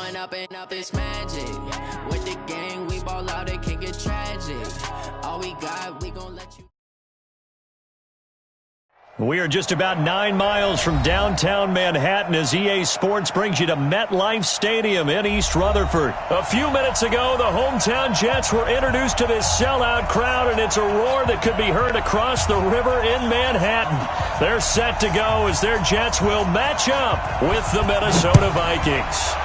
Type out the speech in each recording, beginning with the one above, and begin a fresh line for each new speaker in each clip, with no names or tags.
Growing up and up is magic. With the gang, we ball out, it can get tragic. All we got, we gon' let you.
We are just about 9 miles from downtown Manhattan as EA Sports brings you to MetLife Stadium in East Rutherford. A few minutes ago, the hometown Jets were introduced to this sellout crowd, and it's a roar that could be heard across the river in Manhattan. They're set to go as their Jets will match up with the Minnesota Vikings.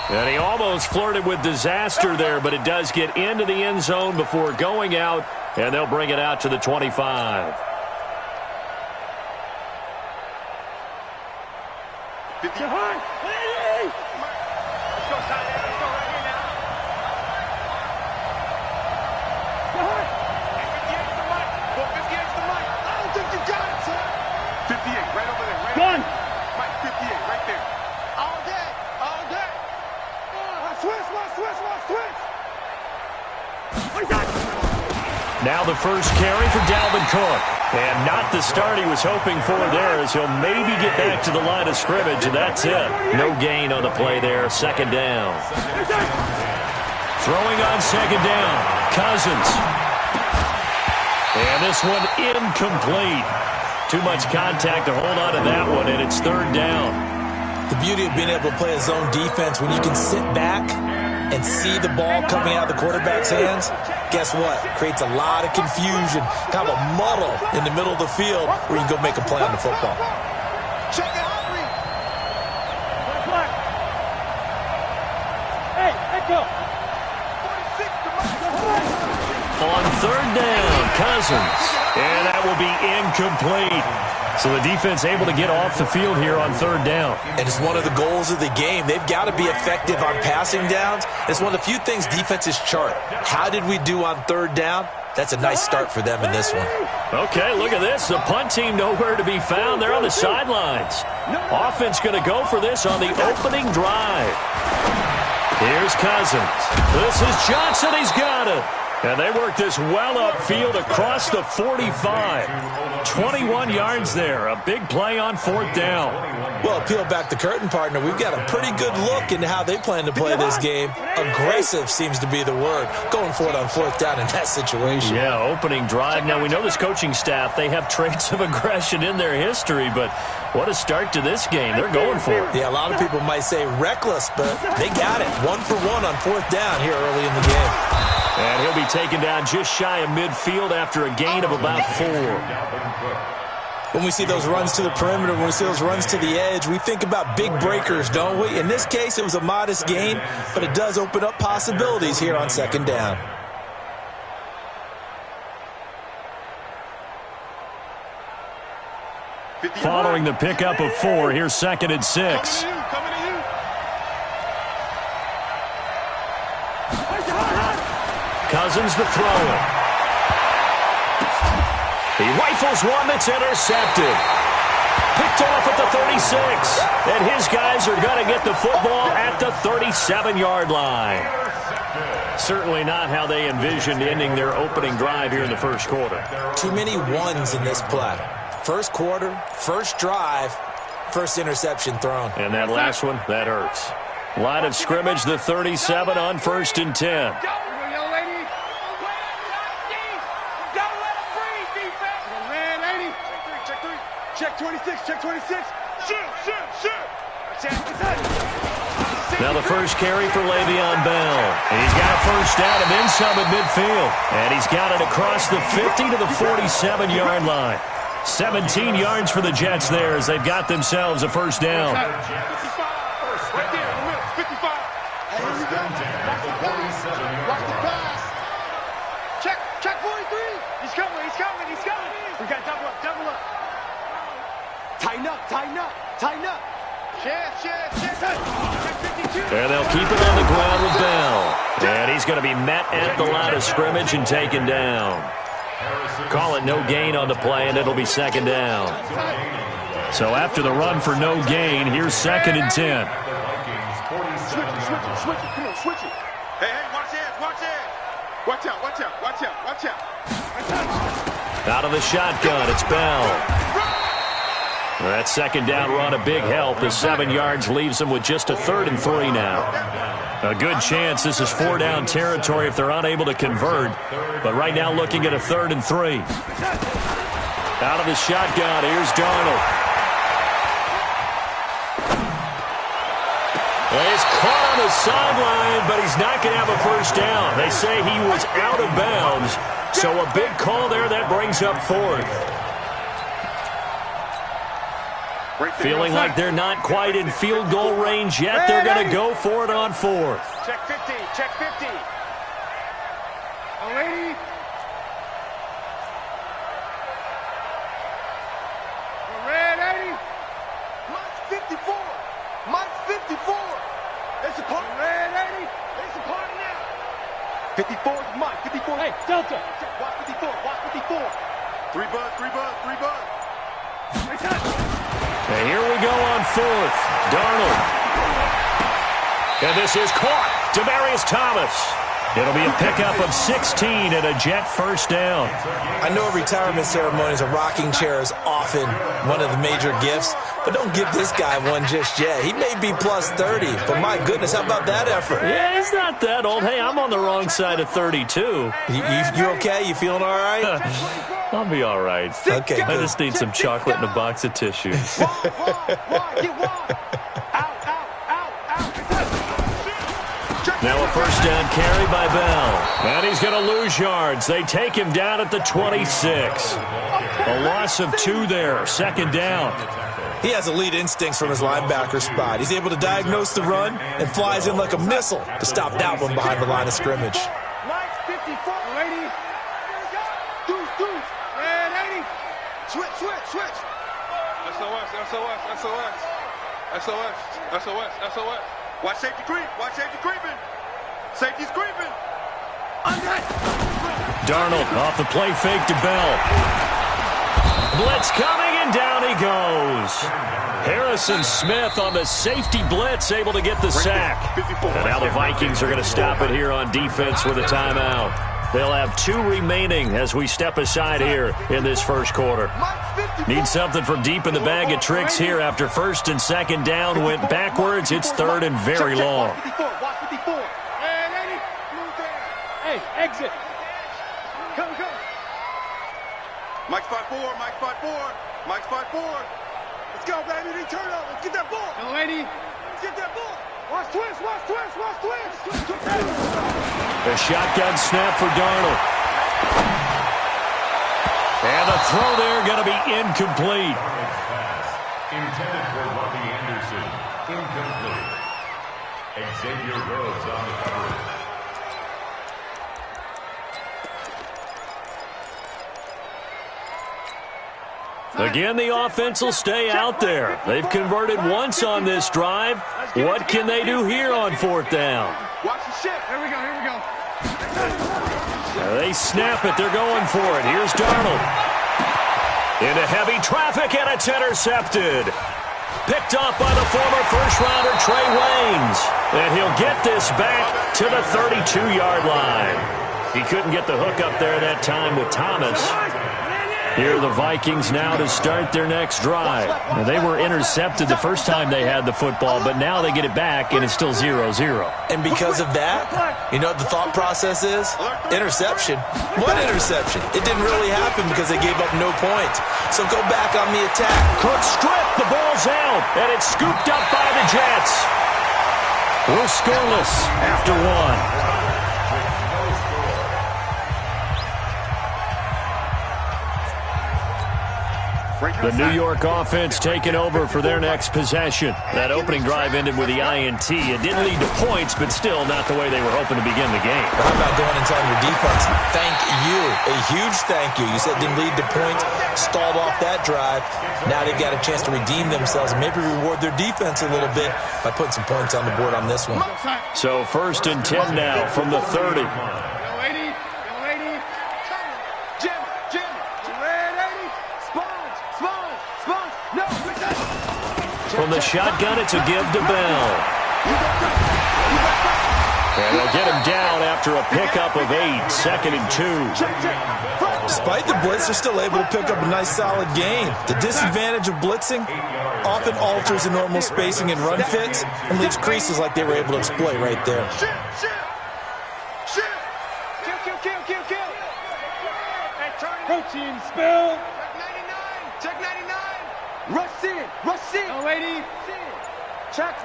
And he almost flirted with disaster there, but it does get into the end zone before going out, and they'll bring it out to the 25.
50. Let's go, Let's go right here now. Go ahead. 58's the mic. Well, 58's the mic. I don't think you got it, sir. 58, right over there. Right Gun. Mike, 58, right there. All day. All day. Switch. What you got?
Now the first carry for Dalvin Cook. And not the start he was hoping for there, as he'll maybe get back to the line of scrimmage, and that's it. No gain on the play there, second down. Throwing on second down, Cousins. And this one incomplete. Too much contact to hold on to that one, and it's third down.
The beauty of being able to play a zone defense when you can sit back and see the ball coming out of the quarterback's hands, guess what? Creates a lot of confusion, kind of a muddle in the middle of the field where you can go make a play on the football.
Check it out. Hey, let's go. 46
On third down, Cousins. And that will be incomplete. So the defense able to get off the field here on third down.
And it's one of the goals of the game. They've got to be effective on passing downs. It's one of the few things defenses chart. How did we do on third down? That's a nice start for them in this one.
Okay, look at this. The punt team nowhere to be found. They're on the sidelines. Offense going to go for this on the opening drive. Here's Cousins. This is Johnson. He's got it. And they work this well upfield across the 45. 21 yards there. A big play on fourth down.
Well, peel back the curtain, partner. We've got a pretty good look into how they plan to play this game. Aggressive seems to be the word. Going for it on fourth down in that situation.
Yeah, opening drive. Now, we know this coaching staff, they have traits of aggression in their history, but what a start to this game. They're going for it.
Yeah, a lot of people might say reckless, but they got it. 1 for 1 on fourth down here early in the game.
And he'll be taken down just shy of midfield after a gain of about 4.
When we see those runs to the perimeter, when we see those runs to the edge, we think about big breakers, don't we? In this case, it was a modest gain, but it does open up possibilities here on second down.
Following the pickup of 4, here's second and 6. Cousins the thrower. He rifles one that's intercepted. Picked off at the 36. And his guys are going to get the football at the 37-yard line. Certainly not how they envisioned ending their opening drive here in the first quarter.
Too many ones in this play. First quarter, first drive, first interception thrown.
And that last one, that hurts. Line of scrimmage, the 37 on 1st and 10.
Check 26, check 26. Shoot.
Now the first carry for Le'Veon Bell. And he's got a first down and then some at midfield. And he's got it across the 50 to the 47-yard line. 17 yards for the Jets there as they've got themselves a first down.
55. Right there, in the middle, 55. Hey, here we go. Watch the pass. Check 43. He's coming. We got double up. Tighten up. Check 52.
And they'll keep it on the ground with Bell. And he's going to be met at the line of scrimmage and taken down. Call it no gain on the play, and it'll be second down. So after the run for no gain, here's second and 10.
Switch it. Come on, switch it. Hey, watch out. Watch out.
Out of the shotgun, it's Bell. Well, that second down run a big help. The 7 yards leaves them with just a 3rd and 3 now. A good chance this is 4 down territory if they're unable to convert. But right now looking at a 3rd and 3. Out of the shotgun, here's Darnold. He's caught on the sideline, but he's not going to have a first down. They say he was out of bounds. So a big call there that brings up 4th. Feeling like they're not quite in field goal range yet. They're going to go for it on 4th.
Check 50. Check 50. Already. Red 80. Mike's 54. Mike's 54. There's a party. Red 80. There's a party now. 54 is Mike. 54. Hey, Delta. Watch 54. Watch 54. 3 buzz. 3 buzz. 3 buzz.
And here we go on 4th. Darnold. And this is caught. Demaryius Thomas. It'll be a pickup of 16 and a Jet first down.
I know retirement ceremonies, a rocking chair is often one of the major gifts, but don't give this guy one just yet. He may be plus 30, but my goodness, how about that effort?
Yeah, he's not that old. Hey, I'm on the wrong side of 32.
You okay? You feeling all right?
I'll be all right.
Okay,
I just need some chocolate and a box of tissues. Now a first down carry by Bell. And he's going to lose yards. They take him down at the 26. A loss of 2 there. Second down.
He has elite instincts from his linebacker spot. He's able to diagnose the run and flies in like a missile to stop that one behind the line of scrimmage.
Mike's 54. Ready. Deuce. Red 80. Switch. SOS. Watch safety creep. Watch safety creeping. Safety's creeping.
Darnold off the play fake to Bell. Blitz coming, and down he goes. Harrison Smith on the safety blitz, able to get the sack. And now the Vikings are going to stop it here on defense with a timeout. They'll have 2 remaining as we step aside here in this first quarter. Need something from deep in the bag of tricks here after first and second down went backwards. It's 3rd and very long.
Hey, exit. Come. Mike's 5-4. Mike's 5-4. Let's go, baby. They turn up. Let's get that ball. Go, lady. Let's get that ball. Watch twist.
The shotgun snap for Darnold. And the throw there going to be incomplete.
Intended for Robbie Anderson. Incomplete. Xavier Rhodes on the coverage.
Again, the offense will stay out there. They've converted once on this drive. What can they do here on 4th down?
Watch the shit. Here we go.
They snap it. They're going for it. Here's Darnold. Into heavy traffic, and it's intercepted. Picked off by the former first-rounder Trey Waynes. And he'll get this back to the 32-yard line. He couldn't get the hook up there that time with Thomas. Here are the Vikings now to start their next drive. Now, they were intercepted the first time they had the football, but now they get it back, and it's still 0-0.
And because of that, you know what the thought process is? Interception. What interception? It didn't really happen because they gave up no points. So go back on the attack.
Cook strip. The ball's out, and it's scooped up by the Jets. We're scoreless after 1. The New York offense taking over for their next possession. That opening drive ended with the INT. It didn't lead to points, but still not the way they were hoping to begin the game.
How about going and telling your defense, thank you, a huge thank you. You said it didn't lead to points, stalled off that drive. Now they've got a chance to redeem themselves and maybe reward their defense a little bit by putting some points on the board on this one.
So 1st and 10 now from the 30. From the shotgun, it's a give to Bell. And they'll get him down after a pickup of 8, 2nd and 2.
Despite the blitz, they're still able to pick up a nice solid gain. The disadvantage of blitzing often alters the normal spacing and run fits and leaves creases like they were able to exploit right there.
Protein spill. Check 99. Rush in. Rush in. Oh, lady. Check.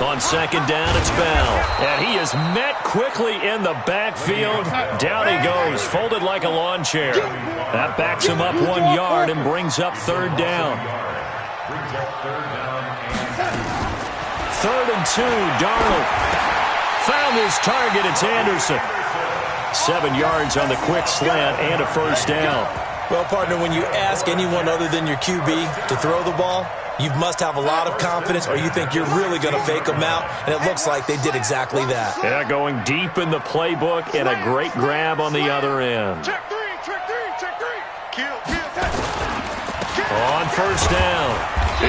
On 2nd down, it's Bell. And he is met quickly in the backfield. Down he goes, folded like a lawn chair. That backs him up 1 yard and brings up 3rd down. 3rd and 2, Darnold. Found his target, it's Anderson. 7 yards on the quick slant and a 1st down.
Well, partner, when you ask anyone other than your QB to throw the ball, you must have a lot of confidence or you think you're really going to fake them out, and it looks like they did exactly that.
Yeah, going deep in the playbook and a great grab on the other end.
Check 3, check 3, check 3. Kill.
On 1st down,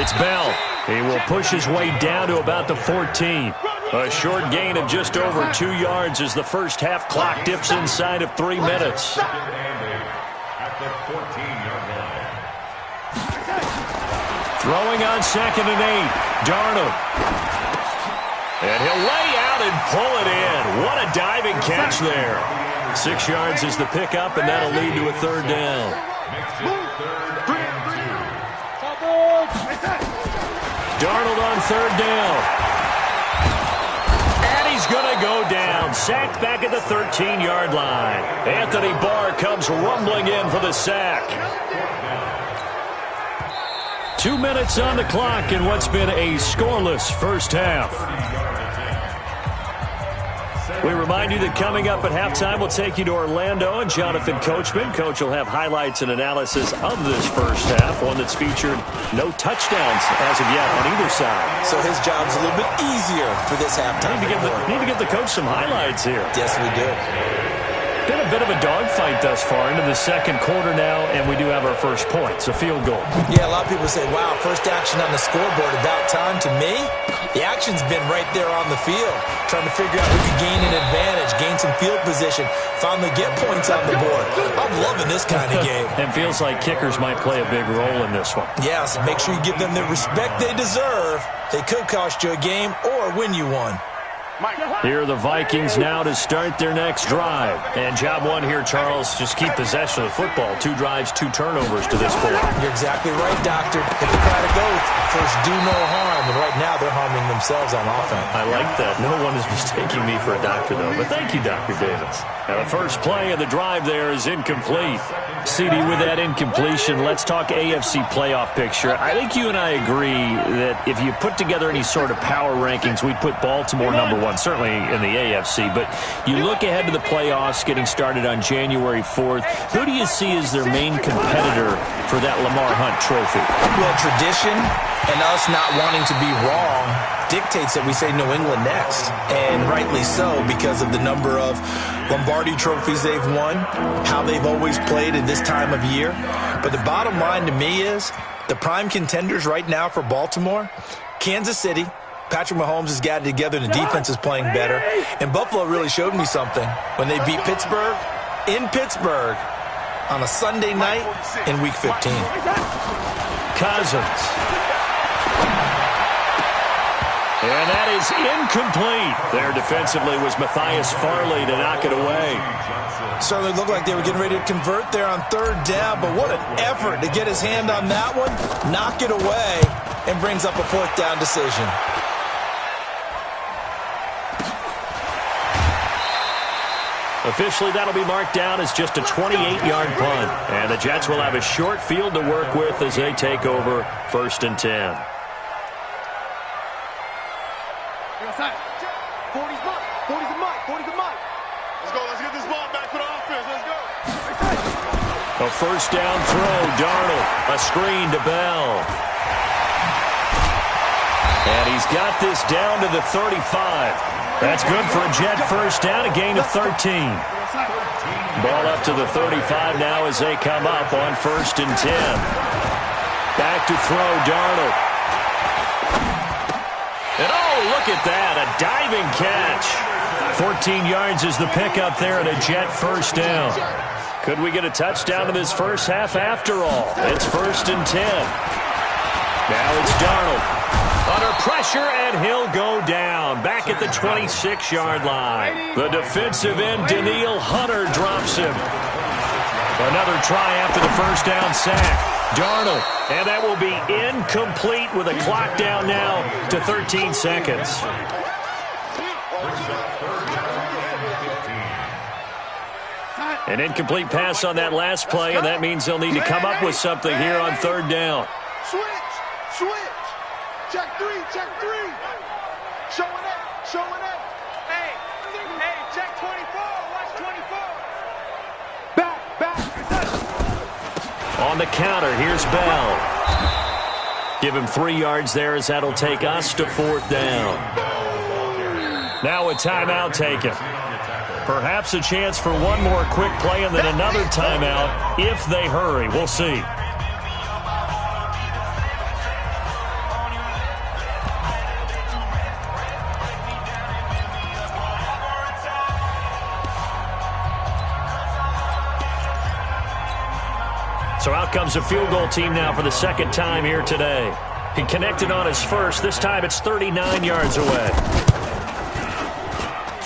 it's Bell. He will push his way down to about the 14. A short gain of just over 2 yards as the first half clock dips inside of 3 minutes. Throwing on 2nd and 8, Darnold. And he'll lay out and pull it in. What a diving catch there. 6 yards is the pickup, and that'll lead to a 3rd down. Darnold on 3rd down. And he's going to go down. Sacked back at the 13-yard line. Anthony Barr comes rumbling in for the sack. 2 minutes on the clock in what's been a scoreless first half. We remind you that coming up at halftime, we'll take you to Orlando and Jonathan Coachman. Coach will have highlights and analysis of this first half, one that's featured no touchdowns as of yet on either side.
So his job's a little bit easier for this halftime.
Need to give the coach some highlights here.
Yes, we do.
Been a bit of a dogfight thus far into the 2nd quarter now, and we do have our first points, a field goal.
Yeah, a lot of people say, wow, first action on the scoreboard, about time. To me, the action's been right there on the field, trying to figure out who could gain an advantage, gain some field position, finally get points on the board. I'm loving this kind of game.
And feels like kickers might play a big role in this one.
Yes, make sure you give them the respect they deserve. They could cost you a game or win you one.
Here are the Vikings now to start their next drive. And job one here, Charles, just keep possession of the football. 2 drives, 2 turnovers to this point.
You're exactly right, Doctor. Hippocratic oath, first do no harm. And right now they're harming themselves on offense.
I like that. No one is mistaking me for a doctor, though. But thank you, Dr. Davis. Now, the first play of the drive there is incomplete. CD, with that incompletion, let's talk AFC playoff picture. I think you and I agree that if you put together any sort of power rankings, we'd put Baltimore number 1, certainly in the AFC. But you look ahead to the playoffs getting started on January 4th. Who do you see as their main competitor for that Lamar Hunt trophy?
Well, tradition and us not wanting to be wrong dictates that we say New England next. And rightly so, because of the number of Lombardi trophies they've won, how they've always played at this time of year. But the bottom line to me is the prime contenders right now for Baltimore, Kansas City. Patrick Mahomes has got it together. The defense is playing better. And Buffalo really showed me something when they beat Pittsburgh in Pittsburgh on a Sunday night in Week 15.
Cousins. And that is incomplete. There defensively was Matthias Farley to knock it away.
Certainly looked like they were getting ready to convert there on 3rd down, but what an effort to get his hand on that one, knock it away, and brings up a 4th down decision.
Officially, that'll be marked down as just a 28-yard punt. And the Jets will have a short field to work with as they take over 1st and 10.
40's mine. 40's a mine. 40's a mine. Let's go. Let's get this ball back for the offense. Let's go.
A 1st down throw, Darnold. A screen to Bell. And he's got this down to the 35. That's good for a Jet 1st down, a gain of 13. Ball up to the 35 now as they come up on 1st and 10. Back to throw, Darnold. And oh, look at that, a diving catch. 14 yards is the pickup there and a Jet first down. Could we get a touchdown in this first half after all? It's 1st and 10. Now it's Darnold. Under pressure, and he'll go down. Back at the 26-yard line. The defensive end, Danielle Hunter, drops him. Another try after the first down sack. Darnold, and that will be incomplete with a clock down now to 13 seconds. An incomplete pass on that last play, and that means they'll need to come up with something here on 3rd down.
Switch. Check three. Showing it. Hey, check 24. Watch 24. Back.
On the counter, here's Bell. Give him 3 yards there as that'll take us to 4th down. Now a timeout taken. Perhaps a chance for one more quick play and then another timeout if they hurry. We'll see. So out comes a field goal team now for the second time here today. He connected on his first. This time it's 39 yards away.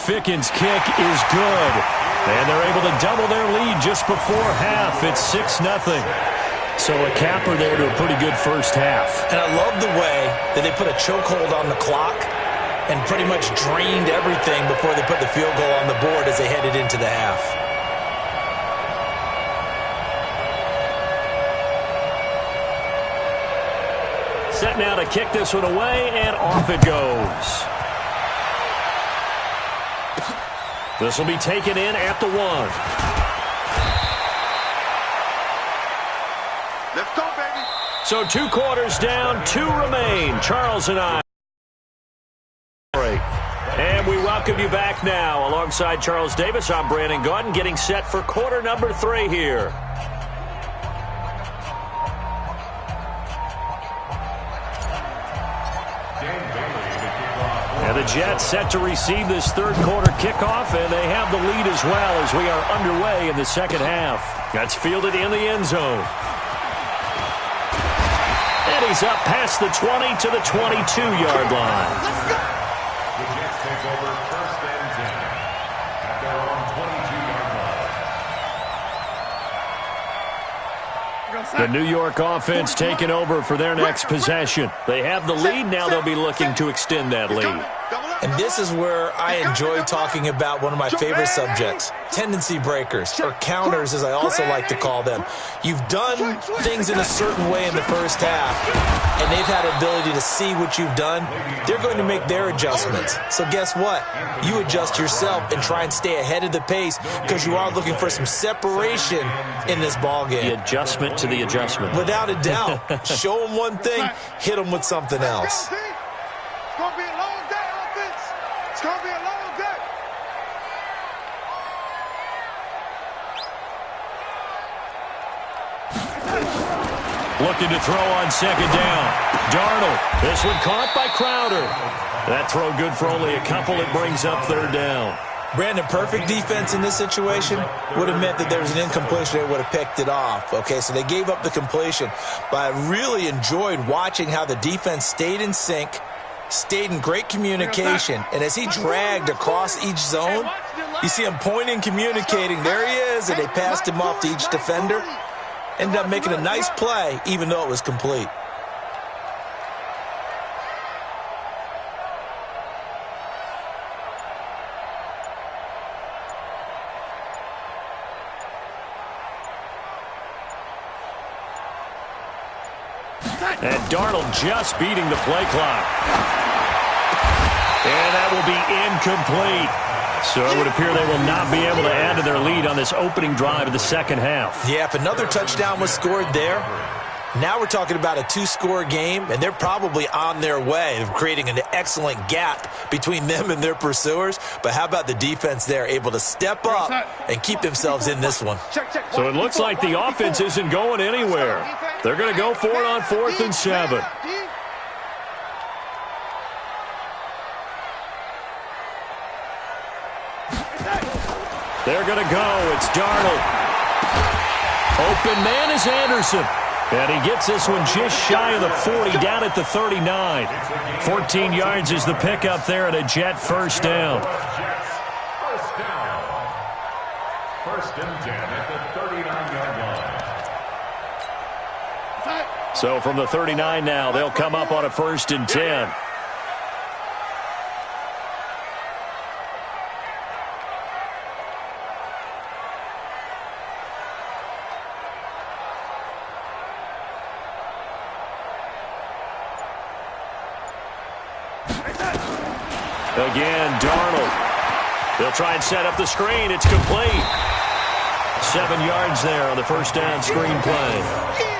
Ficken's kick is good. And they're able to double their lead just before half. It's 6-0. So a capper there to a pretty good first half.
And I love the way that they put a chokehold on the clock and pretty much drained everything before they put the field goal on the board as they headed into the half.
Set now to kick this one away, and off it goes. This will be taken in at the 1.
Let's go, baby.
So 2 quarters down, 2 remain. Charles and I. And we welcome you back now. Alongside Charles Davis, I'm Brandon Gaudin, getting set for quarter number 3 here. And the Jets set to receive this 3rd quarter kickoff, and they have the lead as well as we are underway in the second half. That's fielded in the end zone. And he's up past the 20 to the 22-yard line.
The Jets take over 1st and 10 at their own 22-yard line.
The New York offense taking over for their next possession. They have the lead. Now they'll be looking to extend that lead.
And this is where I enjoy talking about one of my favorite subjects, tendency breakers, or counters as I also like to call them. You've done things in a certain way in the first half, and they've had the ability to see what you've done. They're going to make their adjustments. So guess what? You adjust yourself and try and stay ahead of the pace because you are looking for some separation in this ballgame.
The adjustment to the adjustment.
Without a doubt. Show them one thing, hit them with something else.
It's going to be a long day, offense. It's going to be a long day.
Looking to throw on second down. Darnold. This one caught by Crowder. That throw good for only a couple. It brings up 3rd down.
Brandon, perfect defense in this situation would have meant that there was an incompletion. They would have picked it off. Okay, so they gave up the completion. But I really enjoyed watching how the defense stayed in sync, stayed in great communication. And as he dragged across each zone, you see him pointing, communicating. There he is, and they passed him off to each defender. Ended up making a nice play, even though it was complete.
And Darnold just beating the play clock. And that will be incomplete. So it would appear they will not be able to add to their lead on this opening drive of the second half.
Yeah, if another touchdown was scored there, now we're talking about a 2-score game, and they're probably on their way of creating an excellent gap between them and their pursuers. But how about the defense there, able to step up and keep themselves in this one?
So it looks like the offense isn't going anywhere. They're going to go for it on 4th and 7. They're going to go. It's Darnold. Open man is Anderson. And he gets this one just shy of the 40, down at the 39. 14 yards is the pickup there, and a Jet first down.
First and 10 at the 39-yard line.
So from the 39 now, they'll come up on a 1st and 10. Again, Darnold. They'll try and set up the screen. It's complete. 7 yards there on the first down screen play.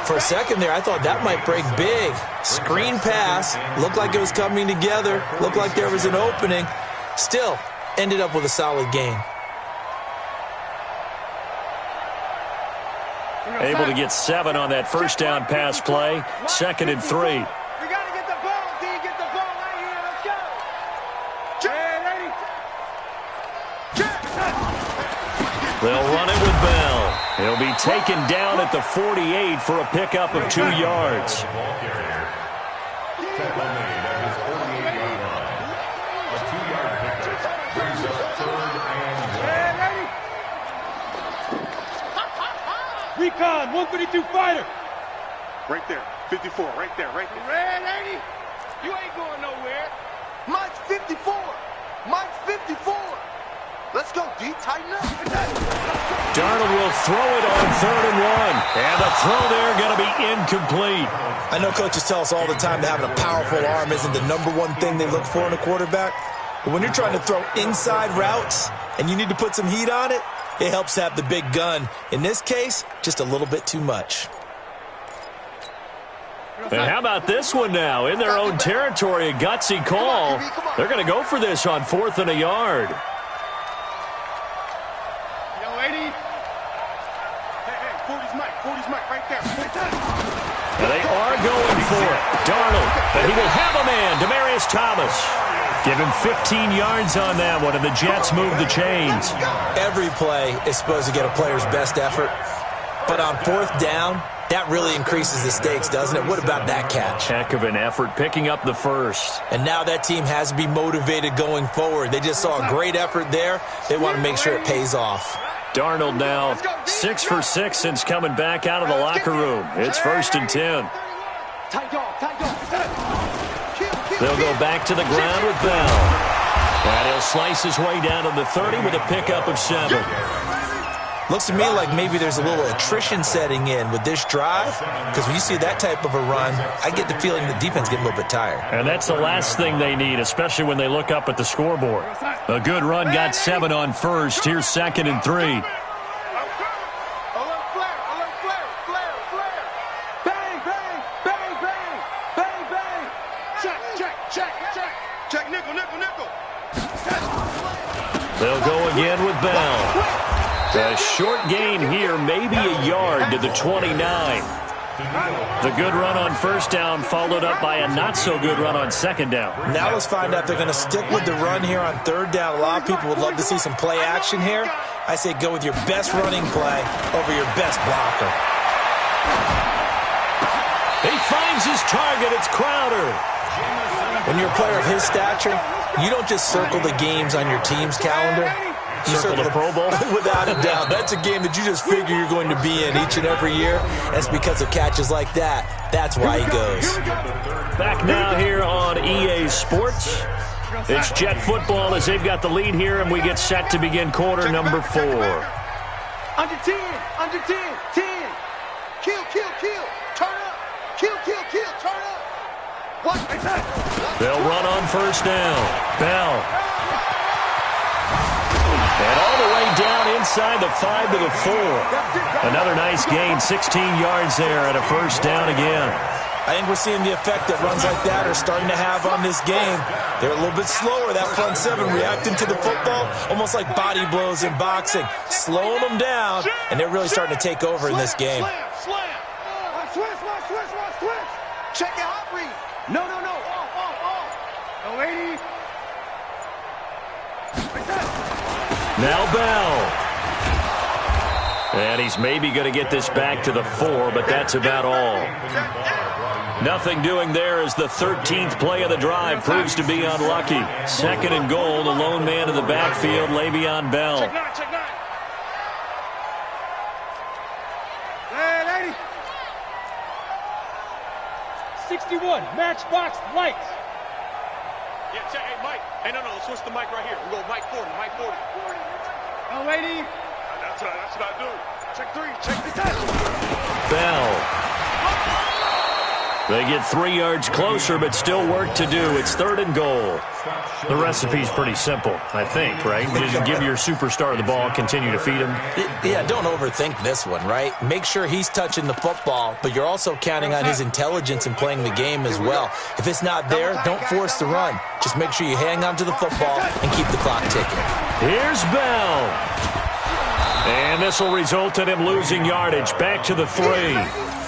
For a second there, I thought that might break big. Screen pass. Looked like it was coming together. Looked like there was an opening. Still, ended up with a solid gain.
Able to get 7 on that first down pass play. 2nd and 3. They'll run it with Bell. He'll be taken down at the 48 for a pickup of 2 yards.
Recon, 132 fighter. Right there, 54, right there, right there. Red 80, you ain't going nowhere.
Mine's 54. Mine's 54. Let's go, D. Tighten up.
Darnold will throw it on 3rd and 1. And the throw there going to be incomplete.
I know coaches tell us all the time that having a powerful arm isn't the #1 thing they look for in a quarterback. But when you're trying to throw inside routes and you need to put some heat on it, it helps to have the big gun. In this case, just a little bit too much.
And how about this one now? In their own territory, a gutsy call. They're going to go for this on 4th and a yard. And they are going for it. Darnold, and he will have a man, Demaryius Thomas. Give him 15 yards on that one, and the Jets move the chains.
Every play is supposed to get a player's best effort. But on 4th down, that really increases the stakes, doesn't it? What about that catch?
Heck of an effort, picking up the first.
And now that team has to be motivated going forward. They just saw a great effort there. They want to make sure it pays off.
Darnold now 6 for 6 since coming back out of the locker room. It's 1st and 10. They'll go back to the ground with Bell. And he'll slice his way down to the 30 with a pickup of 7.
Looks to me like maybe there's a little attrition setting in with this drive, because when you see that type of a run, I get the feeling the defense getting a little bit tired.
And that's the last thing they need, especially when they look up at the scoreboard. A good run got 7 on 1st. Here's 2nd and 3. They'll go again with Bell. A short gain here, maybe a yard to the 29. The good run on 1st down followed up by a not-so-good run on 2nd down.
Now let's find out if they're going to stick with the run here on 3rd down. A lot of people would love to see some play action here. I say go with your best running play over your best blocker.
He finds his target. It's Crowder.
When you're a player of his stature, you don't just circle the games on your team's calendar. You
circle the Pro Bowl?
Without a doubt. That's a game that you just figure you're going to be in each and every year. And it's because of catches like that. That's why he goes.
Back now here on EA Sports. It's Jet football as they've got the lead here, and we get set to begin quarter number 4.
Under 10, 10. Kill, turn up. Kill, turn up. What?
They'll run on 1st down. Bell. And all the way down inside the 5 to the 4. Another nice gain, 16 yards there and a 1st down again.
I think we're seeing the effect that runs like that are starting to have on this game. They're a little bit slower, that front 7 reacting to the football, almost like body blows in boxing, slowing them down, and they're really starting to take over in this game.
Slam. Switch. Check it out, read. No. Off. No, 80.
Now Bell. And he's maybe going to get this back to the 4, but that's about all. Nothing doing there as the 13th play of the drive proves to be unlucky. Second and goal, the lone man in the backfield, Le'Veon Bell.
Check 9, check 9. Hey, lady. 61, matchbox lights. Yeah, check. Hey, Mike. Hey, no, let's switch the mic right here. We go Mike 40, Mike 40. Oh, lady. That's right, that's what I do. Check 3, check the test.
Bell. They get 3 yards closer, but still work to do. It's third and goal. The recipe's pretty simple, I think, right? Just give your superstar the ball, continue to feed him.
Yeah, don't overthink this one, right? Make sure he's touching the football, but you're also counting on his intelligence in playing the game as well. If it's not there, don't force the run. Just make sure you hang on to the football and keep the clock ticking.
Here's Bell. And this will result in him losing yardage. Back to the 3.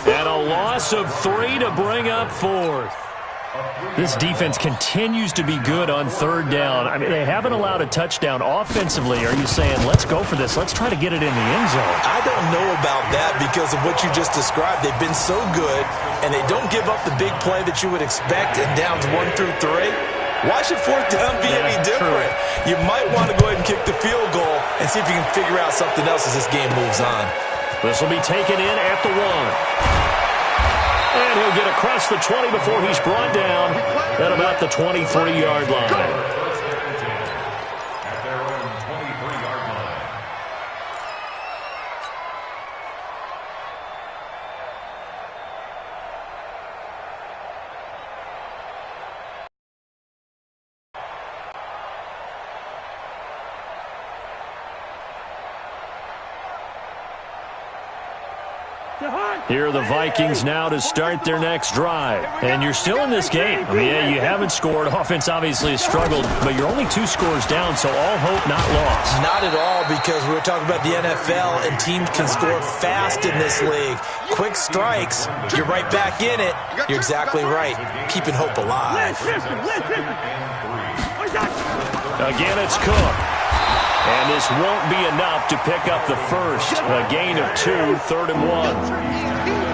And a loss of 3 to bring up 4th. This defense continues to be good on third down. I mean, they haven't allowed a touchdown offensively. Are you saying, let's go for this? Let's try to get it in the end zone.
I don't know about that because of what you just described. They've been so good, and they don't give up the big play that you would expect in downs 1 through 3. Why should fourth down be any different? You might want to go ahead and kick the field goal and see if you can figure out something else as this game moves on.
This will be taken in at the 1. And he'll get across the 20 before he's brought down at about the 23-yard line.
At their own 23-yard line.
Here are the Vikings now to start their next drive. And you're still in this game. I mean, yeah, you haven't scored. Offense obviously has struggled, but you're only 2 scores down, so all hope not lost.
Not at all, because we were talking about the NFL, and teams can score fast in this league. Quick strikes, you're right back in it. You're exactly right. Keeping hope alive.
Again, it's Cook. And this won't be enough to pick up the first. A gain of 2, third and 1.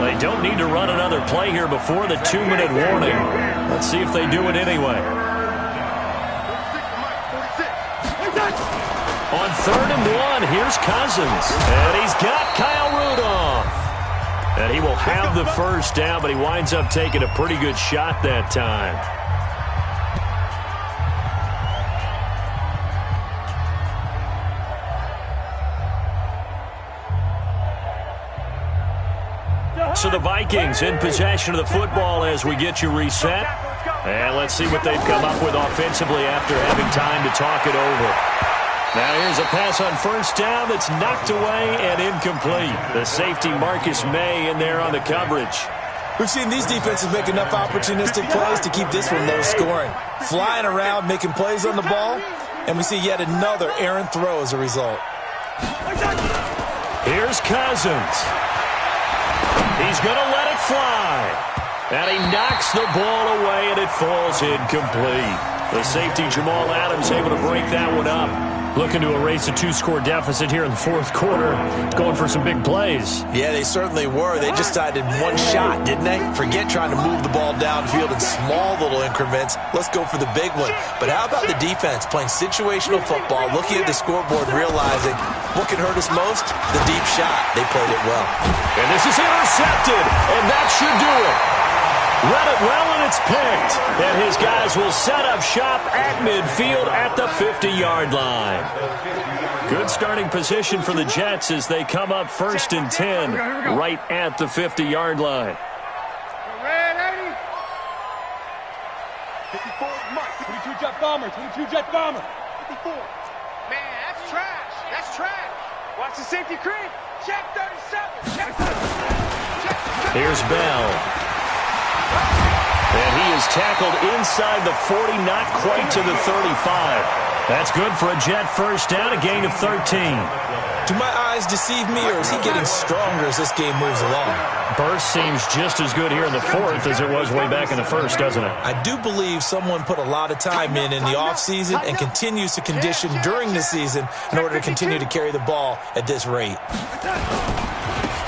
They don't need to run another play here before the 2-minute warning. Let's see if they do it anyway. On third and 1, here's Cousins. And he's got Kyle Rudolph. And he will have the first down, but he winds up taking a pretty good shot that time. So the Vikings in possession of the football as we get you reset. And let's see what they've come up with offensively after having time to talk it over. Now here's a pass on first down that's knocked away and incomplete. The safety Marcus May in there on the coverage.
We've seen these defenses make enough opportunistic plays to keep this one low scoring. Flying around, making plays on the ball, and we see yet another errant throw as a result.
Here's Cousins. He's going to let it fly. And he knocks the ball away, and it falls incomplete. The safety, Jamal Adams, able to break that one up. Looking to erase a 2-score deficit here in the fourth quarter. Going for some big plays.
Yeah, they certainly were. They just decided one shot, didn't they? Forget trying to move the ball downfield in small little increments. Let's go for the big one. But how about the defense playing situational football, looking at the scoreboard, realizing what can hurt us most? The deep shot. They played it well.
And this is intercepted, and that should do it. Read it well, and it's picked. And his guys will set up shop at midfield at the 50-yard line. Good starting position for the Jets as they come up first and 10 right at the 50-yard line.
54 Mike. 22 jet bomber. 22 jet bomber. 54. Man, that's trash. That's trash. Watch the safety creep. Check 37. Check 37.
Here's Bell. And he is tackled inside the 40, not quite to the 35. That's good for a Jet first down, a gain of 13.
Do my eyes deceive me, or is he getting stronger as this game moves along?
burst seems just as good here in the fourth as it was way back in the first, doesn't it?
I do believe someone put a lot of time in the offseason and continues to condition during the season in order to continue to carry the ball at this rate.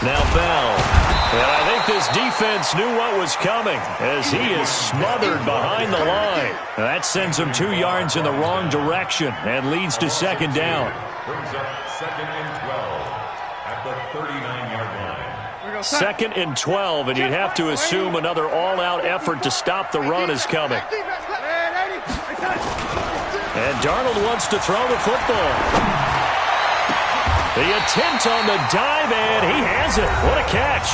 Now Bell. And I think this defense knew what was coming as he is smothered behind the line. That sends him 2 yards in the wrong direction and leads to second down.
Brings up 2nd and 12 at the 39-yard line.
2nd and 12, and you'd have to assume another all-out effort to stop the run is coming. And Darnold wants to throw the football. The attempt on the dive, and he has it. What a catch.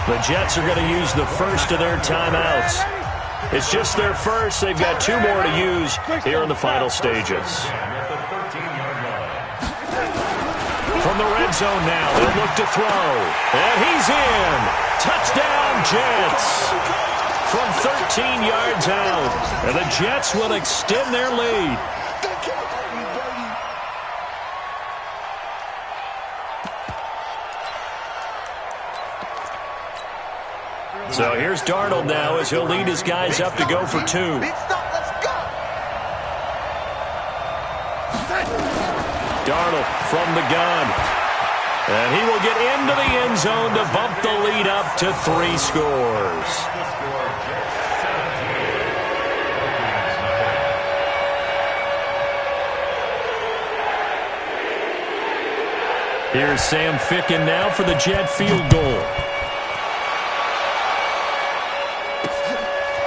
The Jets are going to use the first of their timeouts. It's just their first. They've got 2 more to use here in the final stages. From the red zone now, they'll look to throw. And he's in. Touchdown, Jets. From 13 yards out. And the Jets will extend their lead. So here's Darnold now as he'll lead his guys up to go for 2. Darnold from the gun. And he will get into the end zone to bump the lead up to 3 scores. Here's Sam Ficken now for the Jet field goal.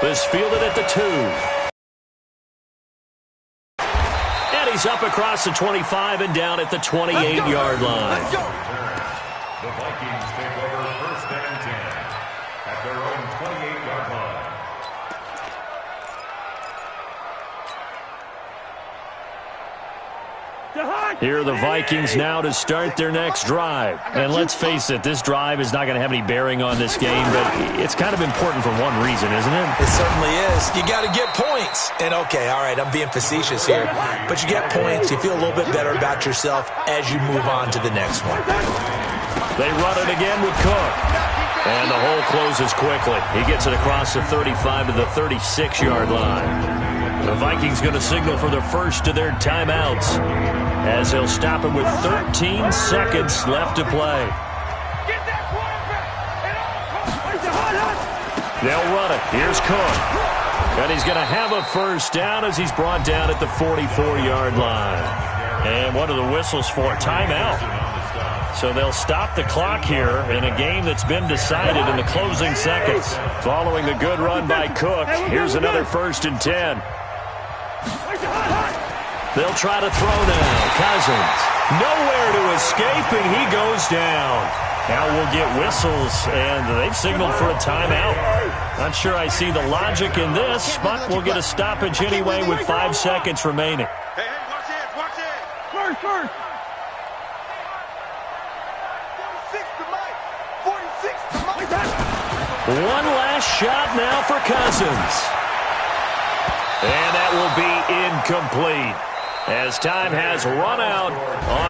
This fielded at the 2. And he's up across the 25 and down at the 28-yard line.
The Vikings take over 1st and 10 at their own 28-yard line.
Here are the Vikings now to start their next drive. And let's face it, this drive is not going to have any bearing on this game, but it's kind of important for one reason, isn't it?
It certainly is. You got to get points. And, okay, all right, I'm being facetious here. But you get points. You feel a little bit better about yourself as you move on to the next one.
They run it again with Cook. And the hole closes quickly. He gets it across the 35 to the 36-yard line. The Vikings going to signal for the first of their timeouts as they'll stop it with 13 seconds left to play. They'll run it. Here's Cook. And he's going to have a first down as he's brought down at the 44-yard line. And what are the whistles for? Timeout. So they'll stop the clock here in a game that's been decided in the closing seconds. Following the good run by Cook, here's another 1st and 10. They'll try to throw now. Cousins. Nowhere to escape, and he goes down. Now we'll get whistles, and they've signaled for a timeout. Not sure I see the logic in this, but we'll get a stoppage anyway with 5 seconds remaining.
Hey, watch it, watch it. First. 46 to Mike.
One last shot now for Cousins. And that will be incomplete as time has run out on